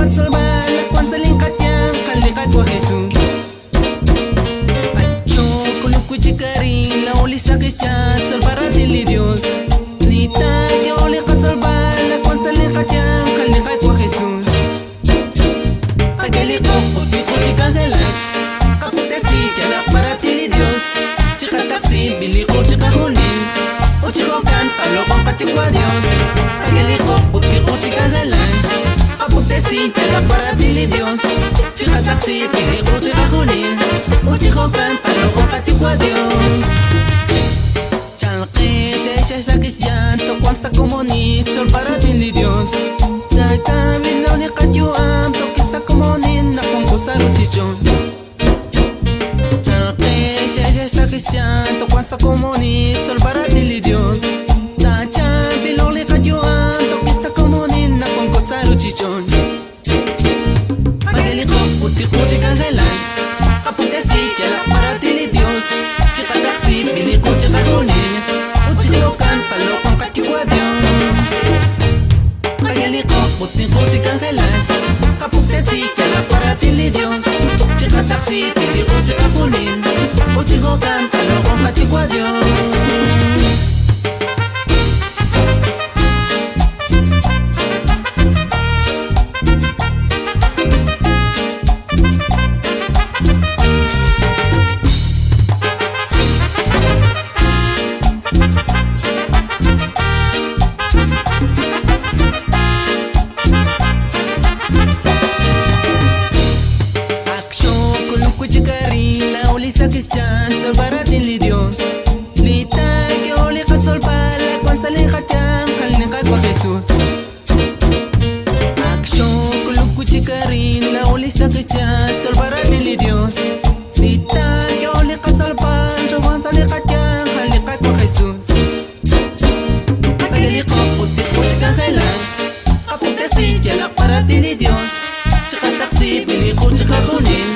qad salvar la cuanza linkatian khaliqa ko Jesús acho kuluku chikarin la ulisa que chat salvar a Dios ni ta que oli qad salvar la cuanza linkatian khaliqa ko Jesús qali ko uti chikangela apute si que la para Dios chica taxi bili ko chikahulin o chico canta lo con catigua Dios qali ko uti chikangela apute si que la para Dios chica taxi bili ko chikahulin o chico canta lo con catigua Dios chalqi se kisyanto cuanza comunit sol para Dios da camino ni qadjuam to kisa comunin na con cosaro chichon Cristiano, cuanza comunit, sol para Dios. Tachan, filoli kajuan, to kisa comunin na con cosaro chichon. Pageliko, puti kuchi kangelan, kapute si que la para Dios. Chica taxi, bili kuchi kajunin, uchi lokan, palo con katigua Dios. Pageliko, puti kuchi kangelan, kapute si que la para Dios. Chica taxi, bili kuchi kajunin. Chico canta, lo con catigua Dios. Cristian, sol para Dios. Lita que oli qad solvar la cuanza linkatian khaliqa ko Jesús. Action kuluku chikarin la oli sa Cristian, sol para Dios. Lita que oli qad solvar la cuanza linkatian khaliqa ko Jesús. Pageliko puti kuchi kangelan, apute si que la para Dios. Chica taxi bili kuchi kakunin.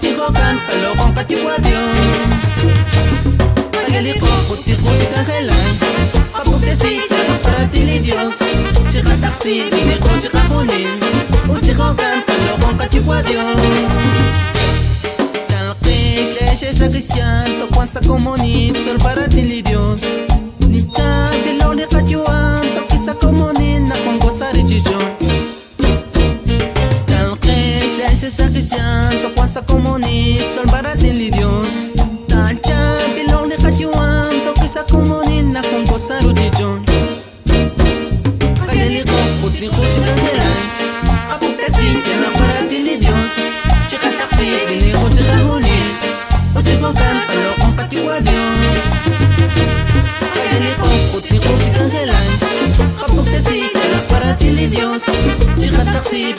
Chico canta lo con catigua Dios. Pageliko puti kuchi kangelan, apute si que la para Dios. Chica taxi bili kuchi kakunin. Chico canta lo con catigua Dios. Chalqi se Cristiano, cuanza comunit, sol para Dios. Nita filoli kajuan, to kisa comunin na con gozari chichon. Esa Cristiano, cuanza comunit, sol para Dios. Tacha, bilong ni kajuan, to kisa comunin na con gozaro chichon. Pageliko, puti kuchi kangelan, apute si que la para Dios. Chica taxi, bili kuchi kahunin, o chico canta lo con catigua Dios. Pageliko, puti kuchi kangelan, apute si que la para Dios. Chica taxi,